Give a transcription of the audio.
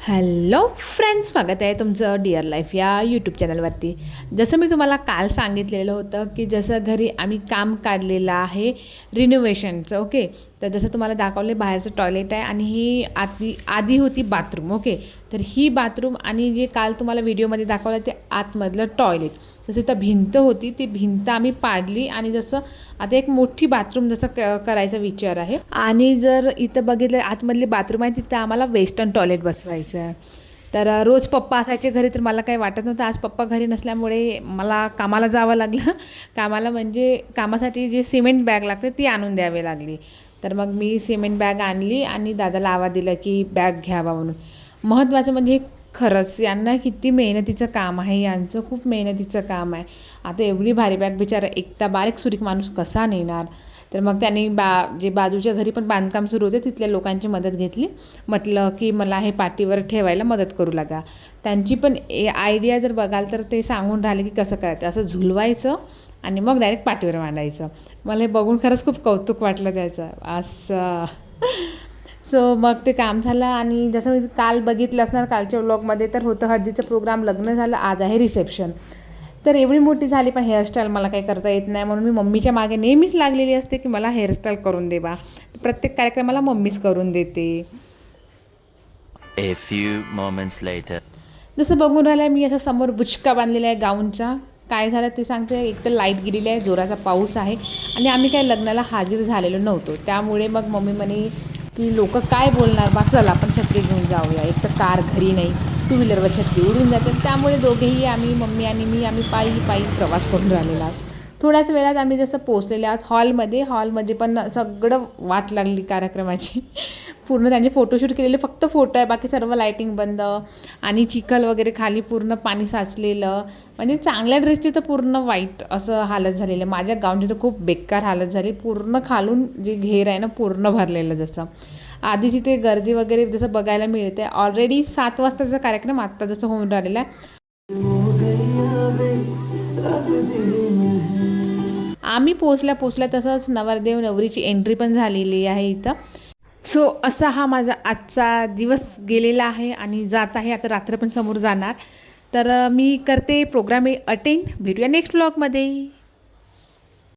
Hello friends, स्वागत आहे तुमचं डिअर लाईफ या यूट्यूब चॅनलवरती. जसं मी तुम्हाला काल सांगितलेलं होतं की जसं घरी आम्ही काम काढलेलं आहे रिनोव्हेशनचं. ओके, तर जसं तुम्हाला दाखवले बाहेरचं टॉयलेट आहे आणि ही आधी होती बाथरूम. ओके, तर ही बाथरूम आणि जे काल तुम्हाला व्हिडिओमध्ये दाखवलं ते आतमधलं टॉयलेट. जसं इथं भिंत होती ती भिंत आम्ही पाडली आणि जसं आता एक मोठी बाथरूम जसं करायचा विचार आहे. आणि जर इथं बघितलं आतमधली बाथरूम आहे तिथं आम्हाला वेस्टर्न टॉयलेट बसवायचं आहे. तर रोज पप्पा असायचे घरी तर मला काही वाटत नव्हतं. आज पप्पा घरी नसल्यामुळे मला कामाला जावं लागलं. कामाला म्हणजे कामासाठी जे सिमेंट बॅग लागते ती आणून द्यावी लागली. तर मग मी सिमेंट बॅग आणली आणि दादाला आवाज दिला की बॅग घ्यावा म्हणून. महत्त्वाचं म्हणजे खरंच यांना किती मेहनतीचं काम आहे, यांचं खूप मेहनतीचं काम आहे. आता एवढी भारी बॅग बिचारा एकटा बारीक सुरीक माणूस कसा नेणार. तर मग त्यांनी जे बाजूच्या घरी पण बांधकाम सुरू होते तिथल्या लोकांची मदत घेतली. म्हटलं की मला हे पाठीवर ठेवायला मदत करू लागा. त्यांची पण आयडिया जर बघाल तर ते सांगून राहिले की कसं करायचं, असं झुलवायचं आणि मग डायरेक्ट पाठीवर मांडायचं. मला हे बघून खरंच खूप कौतुक वाटलं त्याचं असं. सो मग ते काम झालं आणि जसं मी काल बघितलं असणार कालच्या व्लॉगमध्ये तर होतं हळदीचं प्रोग्राम, लग्न झालं, आज आहे रिसेप्शन. तर एवढी मोठी झाली पण हेअरस्टाईल मला काही करता येत नाही म्हणून मी मम्मीच्या मागे नेहमीच लागलेली असते की मला हेअरस्टाईल करून दे बा. प्रत्येक कार्यक्रमाला मम्मीच करून देते. A few moments later. जसं बघून राहिलं मी असं समोर बुचका बांधलेला आहे गाऊनचा. काय झालं ते सांगते. एक तर लाईट गेलेली आहे, जोराचा पाऊस आहे आणि आम्ही काही लग्नाला हाजीर झालेलो नव्हतो. त्यामुळे मग मम्मी म्हणे की लोक काय बोलणार बा, चल आपण छत्री घेऊन जाऊया. एक तर कार घरी नाही, टू व्हीलरवर छत्री उडून जाते. त्यामुळे दोघेही आम्ही मम्मी आणि मी पायी प्रवास करून राहिलेला आहोत. थोड्याच वेळात आम्ही जसं पोचलेले आहोत हॉलमध्ये पण सगळं वाट लागली कार्यक्रमाची. पूर्ण त्यांचे फोटोशूट केलेले फक्त फोटो आहे, बाकी सर्व लाईटिंग बंद आणि चिखल वगैरे खाली पूर्ण पाणी साचलेलं. म्हणजे चांगल्या ड्रेसची तर पूर्ण वाईट असं हालत झालेलं. माझ्या गाऊनची तर खूप बेकार हालत झाली. पूर्ण खालून जे घेर आहे ना पूर्ण भरलेलं. जसं आधीची ते गर्दी वगैरे जसं बघायला मिळते. ऑलरेडी 7 वाजताचा कार्यक्रम आत्ता जसं होऊन राहिलेला आहे. आम्ही पोचल्या तसंच नवरदेव नवरीची एंट्री पण झालेली आहे इथं. सो असा हा माझा आजचा दिवस गेलेला आहे आणि जात आहे आता. रात्र पण समोर जाणार. तर मी करते प्रोग्राम अटेंड. भेटूया नेक्स्ट व्लॉगमध्ये.